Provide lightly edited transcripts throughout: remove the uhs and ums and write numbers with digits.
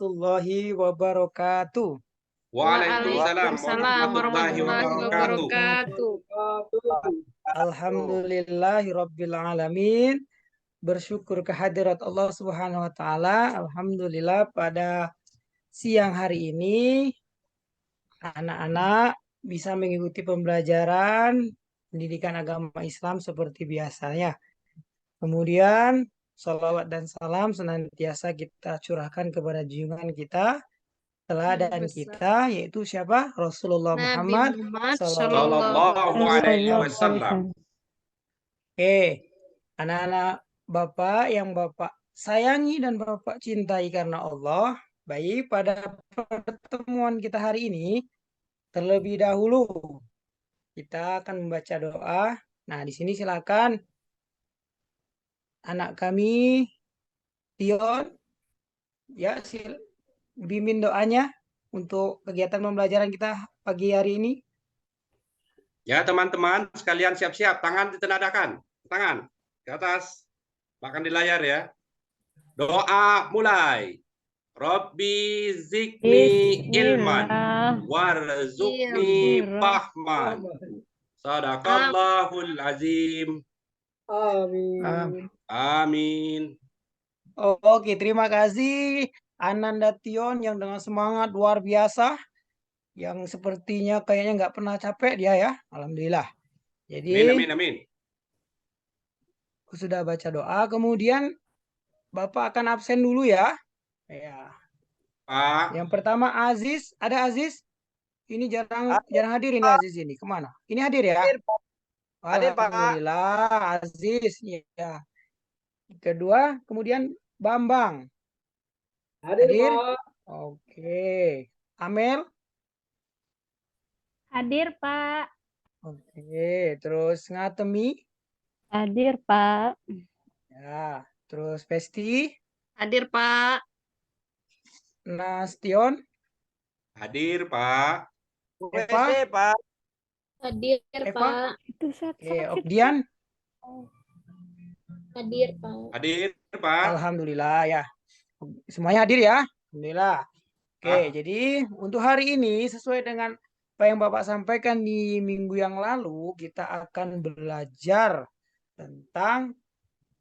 warahmatullahi wabarakatuh. Waalaikumsalam Waalaikumsalam warahmatullahi warahmatullahi wabarakatuh. wabarakatuh. Alhamdulillahirabbil alamin. Bersyukur kehadirat Allah Subhanahu wa taala. Alhamdulillah pada siang hari ini anak-anak bisa mengikuti pembelajaran pendidikan agama Islam seperti biasanya. Kemudian salawat dan salam senantiasa kita curahkan kepada junjungan kita, teladan kita, yaitu siapa? Rasulullah Nabi Muhammad Muhammad Shallallahu Sallallahu Alaihi alaihi Wasallam. wasallam. Anak-anak Bapak yang Bapak sayangi dan Bapak cintai karena Allah. Baik, pada pertemuan kita hari ini, terlebih dahulu kita akan membaca doa. Nah, di sini silakan anak kami, Tion, ya, bimbing doanya untuk kegiatan pembelajaran kita pagi hari ini. Ya teman-teman sekalian siap-siap, tangan ditenadakan, tangan ke atas, bahkan di layar ya. Doa mulai. Rabbi zikni ilman warzuqni fahman. Sadaqallahul azim. Amin. Amin. Oke, terima kasih Ananda Tion yang dengan semangat luar biasa, yang sepertinya kayaknya nggak pernah capek dia ya. Alhamdulillah. Jadi Amin. aku sudah baca doa, kemudian Bapak akan absen dulu ya. Ya. Pak. Yang pertama Aziz, ada Aziz? Ini jarang hadir ini Aziz ini. Kemana? Ini hadir ya? Hadir, Pak. Alhamdulillah Aziz. Ya. Kedua, kemudian Bambang. Hadir? Pak. Oke. Amel? Hadir, Pak. Oke. Terus Ngatemi? Hadir, Pak. Ya. Terus Pesti? Hadir Pak. Nastion? Hadir Pak. Eva? Pak. Hadir Eva? Pak. Itu Oke. Okdian? Hadir Pak. Hadir Pak. Alhamdulillah ya. Semuanya hadir ya. Alhamdulillah. Oke, jadi untuk hari ini sesuai dengan apa yang Bapak sampaikan di minggu yang lalu, kita akan belajar tentang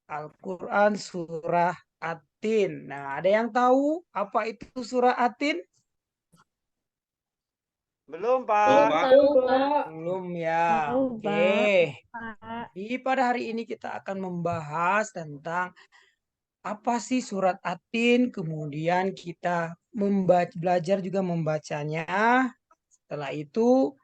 Al-Quran Surah At-Tin. Nah, ada yang tahu apa itu Surah At-Tin? Belum, Pak. Belum, Pak. Belum ya. Oke. Jadi pada hari ini kita akan membahas tentang apa sih surat At-Tin, kemudian kita belajar juga membacanya. Setelah itu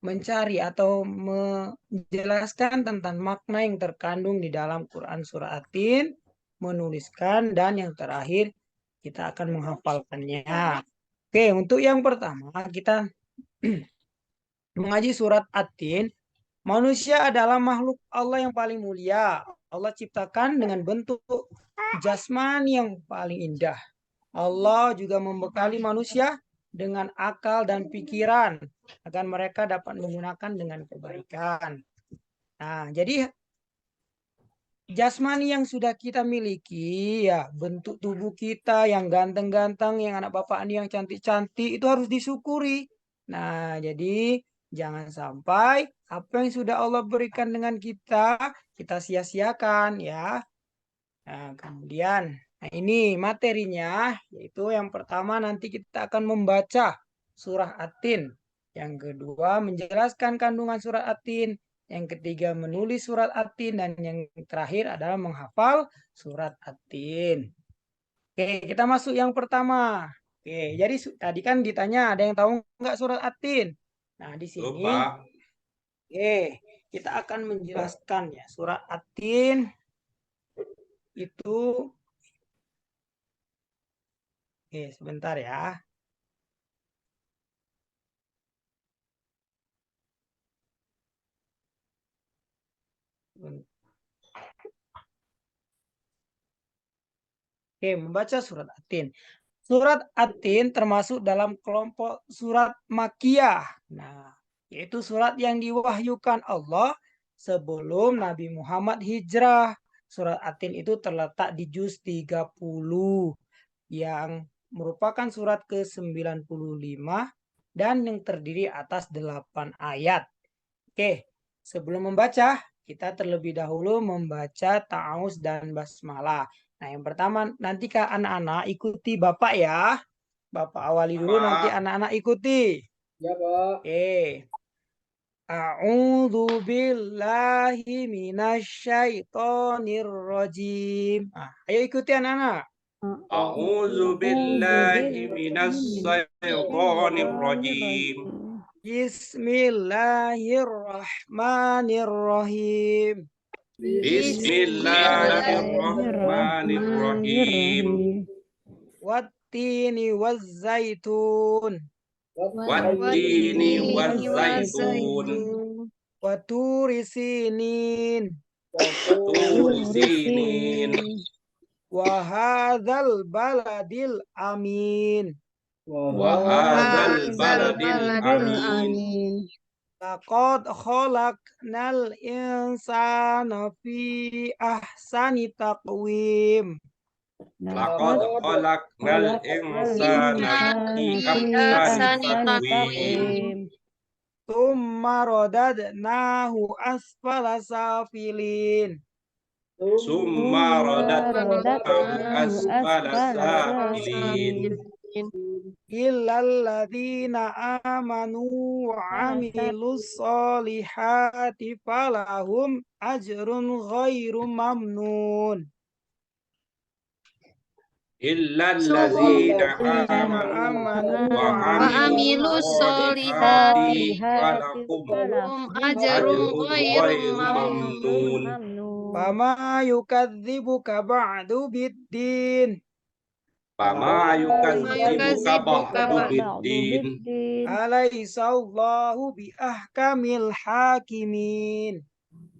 mencari atau menjelaskan tentang makna yang terkandung di dalam Quran Surah At-Tin, menuliskan, dan yang terakhir kita akan menghafalkannya. Oke, untuk yang pertama kita mengaji surat At-Tin. Manusia adalah makhluk Allah yang paling mulia. Allah ciptakan dengan bentuk jasmani yang paling indah. Allah juga membekali manusia dengan akal dan pikiran agar mereka dapat menggunakan dengan kebaikan. Nah, jadi jasmani yang sudah kita miliki, ya bentuk tubuh kita yang ganteng-ganteng, yang anak bapak ini yang cantik-cantik, itu harus disyukuri. Nah, jadi jangan sampai apa yang sudah Allah berikan dengan kita sia-siakan ya. Nah, kemudian, nah ini materinya, yaitu yang pertama nanti kita akan membaca surah At-Tin. Yang kedua menjelaskan kandungan surah At-Tin. Yang ketiga menulis surat At-Tin. Dan yang terakhir adalah menghafal surat At-Tin. Oke, kita masuk yang pertama. Oke, jadi tadi kan ditanya ada yang tahu nggak surat At-Tin? Nah, di sini kita akan menjelaskan ya surat At-Tin itu. Oke, sebentar ya. Oke, membaca surat At-Tin. Surat At-Tin termasuk dalam kelompok surat Makkiyah. Nah, yaitu surat yang diwahyukan Allah sebelum Nabi Muhammad hijrah. Surat At-Tin itu terletak di juz 30 yang merupakan surat ke-95 dan yang terdiri atas 8 ayat. Oke, sebelum membaca, kita terlebih dahulu membaca ta'awuz dan basmalah. Nah, yang pertama nanti Kak anak-anak ikuti Bapak ya. Bapak awali dulu, nanti Pak. anak-anak ikuti. Ya, Pak. Oke. A'udzu billahi minasyaitonir rajim. Ayo ikuti anak-anak. A'udzu billahi minasyaitonir rajim. Bismillahirrahmanirrahim. Bismillahirrahmanirrahim. Wattini wazzaitun. Wattini wazzaitun. Waturi sinin. Turi sinin. Wahadzal baladil amin. Wahadzal baladil amin. Laqad khalaqnal insana fi ahsani taqwim. Laqad khalaqnal insana fi ahsani taqwim. Tsumma radadnahu asfala safilin. Summa radadnahu asfala safilin. Illal ladzina amanu wa amilus solihati falahum ajrun ghairu mamnun. Illal ladzina amanu wa amilus solihati falahum ajrun ghairu mamnun. Fama yukadzibuka ba'du biddin. Fama yukadzibuka ba'du biddin. Alaisallahu bi ahkamil hakimin.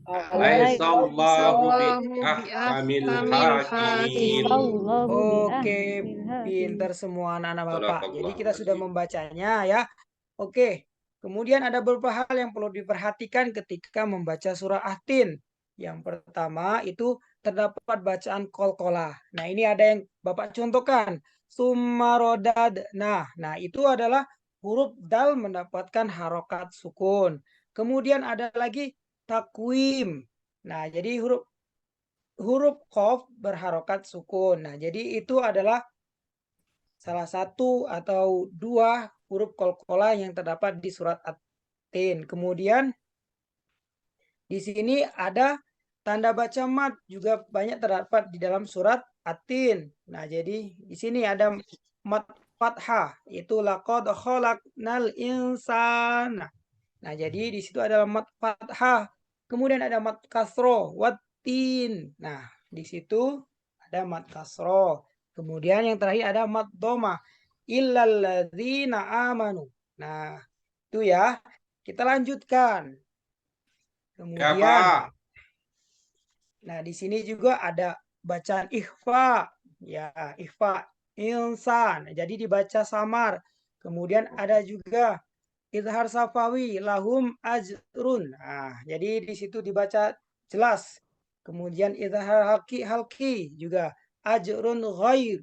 Alaisallahu bi ahkamil hakimin. Oke, pintar semua anak-anak Bapak. Jadi kita sudah membacanya ya. Oke, kemudian ada beberapa hal yang perlu diperhatikan ketika membaca surah At-Tin. Yang pertama itu terdapat bacaan qalqalah. Nah, ini ada yang Bapak contohkan. Summarodad. Nah, itu adalah huruf dal mendapatkan harokat sukun. Kemudian ada lagi takwim. Nah, jadi huruf qaf berharokat sukun. Nah, jadi itu adalah salah satu atau dua huruf qalqalah yang terdapat di surat At-Tin. Kemudian di sini ada tanda baca mat juga banyak terdapat di dalam surat At-Tin. Nah, jadi di sini ada mat fathah, itu laqad khalaqnal insana. Nah, jadi di situ adalah mat fathah. Kemudian ada mat kasroh, wattin. Nah, di situ ada mat kasroh. Kemudian yang terakhir ada mat dhamma. Illal ladzina amanu. Nah, itu ya. Kita lanjutkan. Ya, Kemudian, Pak. nah di sini juga ada bacaan ikhfa, ya ikhfa insan, jadi dibaca samar. Kemudian ada juga izhar safawi lahum ajrun. Nah, jadi di situ dibaca jelas. Kemudian izhar halki juga ajrun ghair.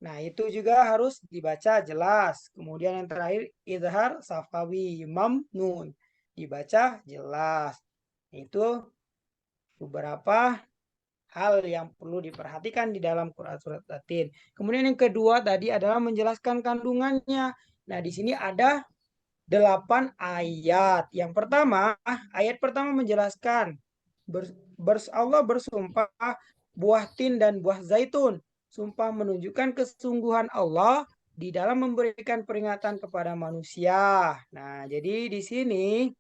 Nah, itu juga harus dibaca jelas. Kemudian yang terakhir izhar safawi mamnun, dibaca jelas. Itu beberapa hal yang perlu diperhatikan di dalam Quran surat At-Tin. Kemudian yang kedua tadi adalah menjelaskan kandungannya. Nah, di sini ada 8 ayat. Yang pertama, ayat pertama menjelaskan Allah bersumpah buah tin dan buah zaitun. Sumpah menunjukkan kesungguhan Allah di dalam memberikan peringatan kepada manusia. Nah, jadi di sini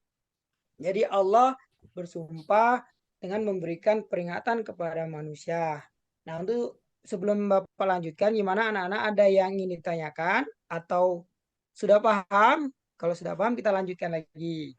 jadi Allah bersumpah dengan memberikan peringatan kepada manusia. Nah, untuk sebelum Bapak lanjutkan, gimana anak-anak, ada yang ingin ditanyakan atau sudah paham? Kalau sudah paham, kita lanjutkan lagi.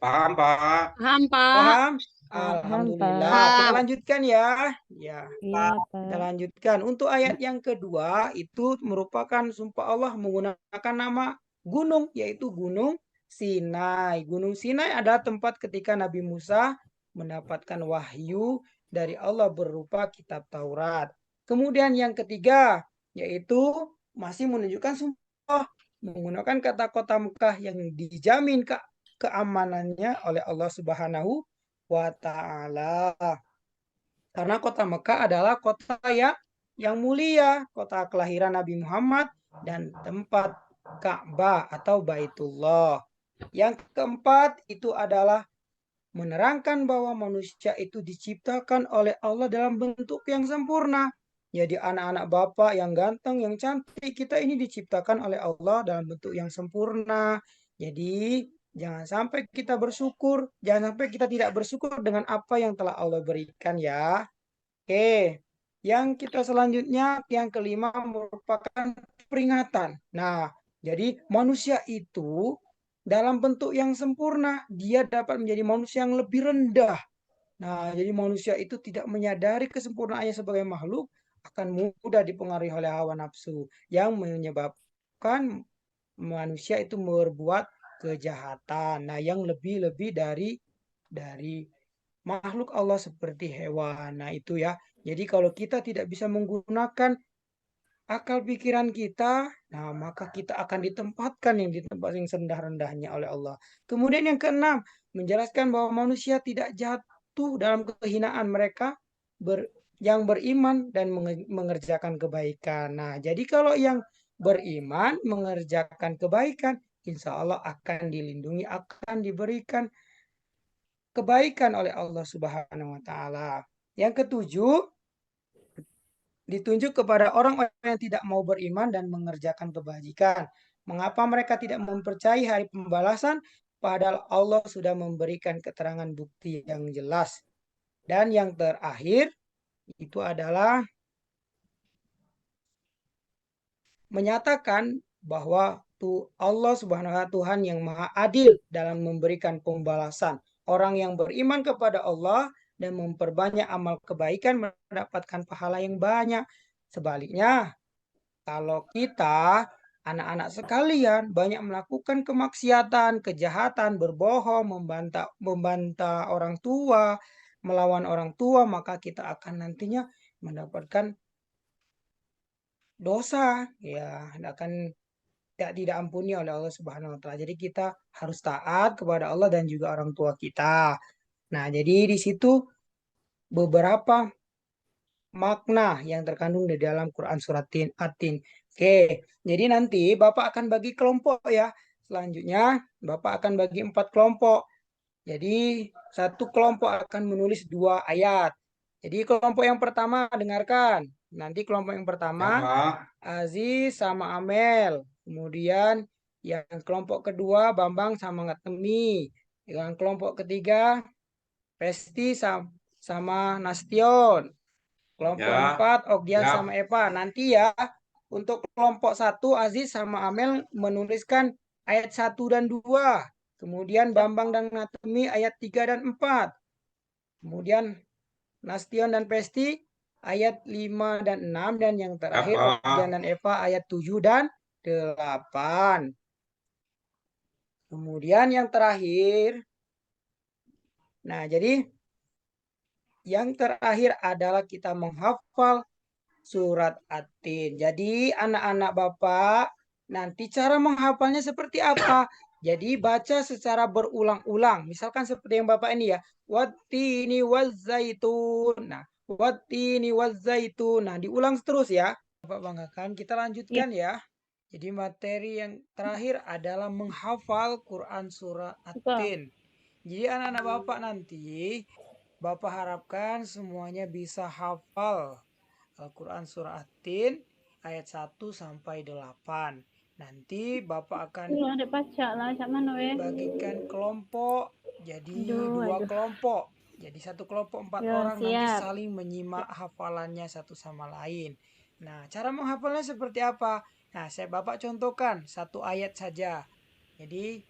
Paham, Pak. Paham, Pak. Paham? Paham, Alhamdulillah. Pak. Kita lanjutkan ya. Ya, Iya, kita Pak. lanjutkan. Untuk ayat yang kedua, itu merupakan sumpah Allah menggunakan nama gunung, yaitu Gunung Sinai. Gunung Sinai adalah tempat ketika Nabi Musa mendapatkan wahyu dari Allah berupa kitab Taurat. Kemudian yang ketiga, yaitu masih menunjukkan sumpah menggunakan kata kota Mekah yang dijamin keamanannya oleh Allah Subhanahu wa taala. Karena kota Mekah adalah kota yang mulia, kota kelahiran Nabi Muhammad dan tempat Ka'bah atau Baitullah. Yang keempat itu adalah menerangkan bahwa manusia itu diciptakan oleh Allah dalam bentuk yang sempurna. Jadi anak-anak Bapak yang ganteng, yang cantik, kita ini diciptakan oleh Allah dalam bentuk yang sempurna. Jadi jangan sampai kita bersyukur, jangan sampai kita tidak bersyukur dengan apa yang telah Allah berikan ya. Oke, yang kita selanjutnya, yang kelima merupakan peringatan. Nah, jadi manusia itu dalam bentuk yang sempurna, dia dapat menjadi manusia yang lebih rendah. Nah, jadi manusia itu tidak menyadari kesempurnaannya sebagai makhluk, akan mudah dipengaruhi oleh hawa nafsu yang menyebabkan manusia itu berbuat kejahatan. Nah, yang lebih-lebih dari makhluk Allah seperti hewan. Nah, itu ya. Jadi kalau kita tidak bisa menggunakan akal pikiran kita, nah maka kita akan ditempatkan yang di tempat yang serendah-rendahnya oleh Allah. Kemudian yang keenam, menjelaskan bahwa manusia tidak jatuh dalam kehinaan mereka yang beriman dan mengerjakan kebaikan. Nah, jadi kalau yang beriman mengerjakan kebaikan, insya Allah akan dilindungi, akan diberikan kebaikan oleh Allah Subhanahu wa taala. Yang ketujuh, ditunjuk kepada orang-orang yang tidak mau beriman dan mengerjakan kebajikan. Mengapa mereka tidak mempercayai hari pembalasan, padahal Allah sudah memberikan keterangan bukti yang jelas. Dan yang terakhir, itu adalah menyatakan bahwa Allah Subhanahu wa taala Tuhan yang Maha Adil dalam memberikan pembalasan. Orang yang beriman kepada Allah dan memperbanyak amal kebaikan mendapatkan pahala yang banyak. Sebaliknya, kalau kita, anak-anak sekalian, banyak melakukan kemaksiatan, kejahatan, berbohong, membantah orang tua, melawan orang tua, maka kita akan nantinya mendapatkan dosa, ya, akan tidak ampuni oleh Allah Subhanahu wa taala. Jadi kita harus taat kepada Allah dan juga orang tua kita. Nah, jadi di situ beberapa makna yang terkandung di dalam Quran surat At-Tin. Oke, jadi nanti Bapak akan bagi kelompok ya. Selanjutnya Bapak akan bagi 4 kelompok. Jadi satu kelompok akan menulis 2 ayat. Jadi kelompok yang pertama dengarkan. Nanti kelompok yang Ya, pertama Pak. Aziz sama Amel. Kemudian yang kelompok kedua Bambang sama Ngatemi. Yang kelompok ketiga Pesti sama Nastion. Kelompok Ya, 4 Ogdian siap. sama Eva. Nanti ya untuk kelompok 1 Aziz sama Amel menuliskan ayat 1 dan 2. Kemudian Bambang dan Natemi ayat 3 dan 4. Kemudian Nastion dan Pesti ayat 5 dan 6. Dan yang terakhir Pak. Ogdian dan Eva ayat 7 dan 8. Kemudian yang terakhir, nah jadi yang terakhir adalah kita menghafal surat At-Tin. Jadi anak-anak Bapak, nanti cara menghafalnya seperti apa? Jadi baca secara berulang-ulang. Misalkan seperti yang Bapak ini ya. Wattini wazzaitun. Nah, wattini wazzaitun. Nah, diulang terus ya. Bapak banggakan. Kita lanjutkan ya. Jadi materi yang terakhir adalah menghafal Quran surah At-Tin. Jadi anak-anak Bapak nanti, Bapak harapkan semuanya bisa hafal Al-Quran surah At-Tin ayat 1 sampai 8. Nanti Bapak akan ada pacak lah, cak mana bagikan kelompok jadi 2 kelompok. Jadi satu kelompok 4 Ya, orang nanti siap. saling menyimak hafalannya satu sama lain. Nah, cara menghafalnya seperti apa? Nah, Bapak contohkan satu ayat saja. Jadi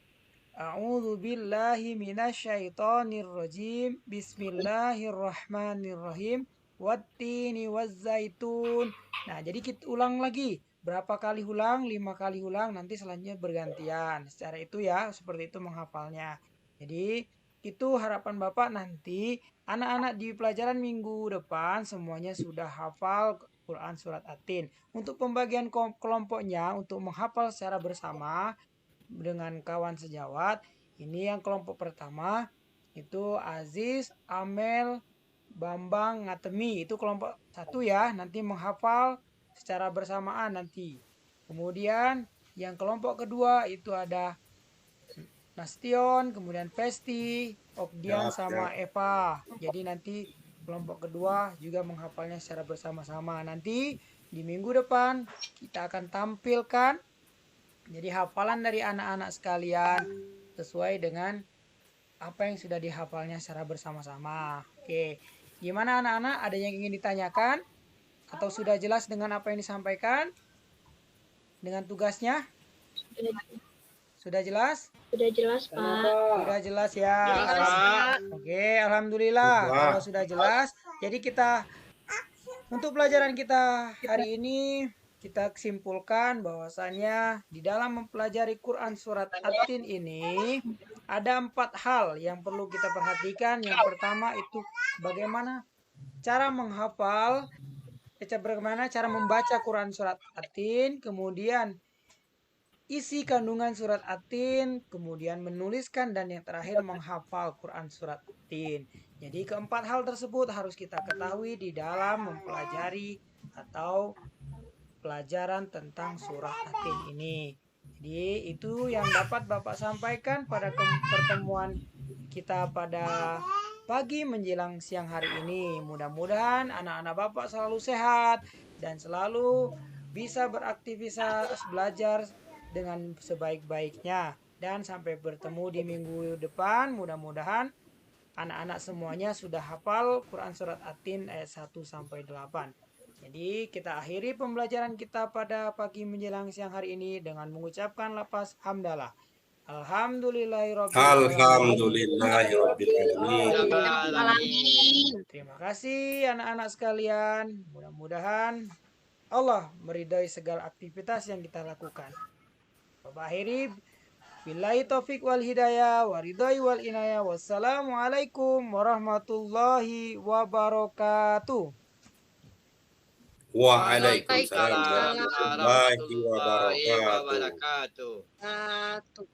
A'udzubillahi minasyaitonirrajim. Bismillahirrahmanirrahim. Wattini wazzaitun. Nah, jadi kita ulang lagi. Berapa kali ulang? 5 kali ulang. Nanti selanjutnya bergantian. Secara itu ya, seperti itu menghafalnya. Jadi itu harapan Bapak nanti anak-anak di pelajaran minggu depan semuanya sudah hafal Quran Surat At-Tin. Untuk pembagian kelompoknya untuk menghafal secara bersama dengan kawan sejawat, ini yang kelompok pertama itu Aziz, Amel, Bambang, Ngatemi. Itu kelompok 1 ya, nanti menghafal secara bersamaan nanti. Kemudian yang kelompok kedua itu ada Nastion, kemudian Pesti, Okdian, sama Eva. Jadi nanti kelompok kedua juga menghafalnya secara bersama-sama. Nanti di minggu depan kita akan tampilkan jadi hafalan dari anak-anak sekalian sesuai dengan apa yang sudah dihafalnya secara bersama-sama. Oke, gimana anak-anak? Ada yang ingin ditanyakan? Atau sudah jelas dengan apa yang disampaikan? Dengan tugasnya? Sudah jelas? Sudah jelas, Pak. Sudah jelas ya. Jelas, Pak. Oke, alhamdulillah. Kalau sudah jelas, jadi kita untuk pelajaran kita hari ini kita simpulkan bahwasannya di dalam mempelajari Quran Surat At-Tin ini ada 4 hal yang perlu kita perhatikan. Yang pertama itu bagaimana cara menghafal, bagaimana cara membaca Quran Surat At-Tin, kemudian isi kandungan surat At-Tin, kemudian menuliskan, dan yang terakhir menghafal Quran Surat At-Tin. Jadi keempat hal tersebut harus kita ketahui di dalam mempelajari atau pelajaran tentang surat At-Tin ini. Jadi itu yang dapat Bapak sampaikan pada pertemuan kita pada pagi menjelang siang hari ini. Mudah-mudahan anak-anak Bapak selalu sehat dan selalu bisa beraktivitas belajar dengan sebaik-baiknya. Dan sampai bertemu di minggu depan, mudah-mudahan anak-anak semuanya sudah hafal Quran Surat At-Tin ayat 1 sampai 8. Jadi kita akhiri pembelajaran kita pada pagi menjelang siang hari ini dengan mengucapkan lafaz hamdalah. Alhamdulillahirrabbilalamin. Terima kasih anak-anak sekalian. Mudah-mudahan Allah meridai segala aktivitas yang kita lakukan. Bapak akhiri. Billahi taufik wal hidayah waridai wal inayah. Wassalamualaikum warahmatullahi wabarakatuh. Waalaikumsalam warahmatullahi wabarakatuh. Satu.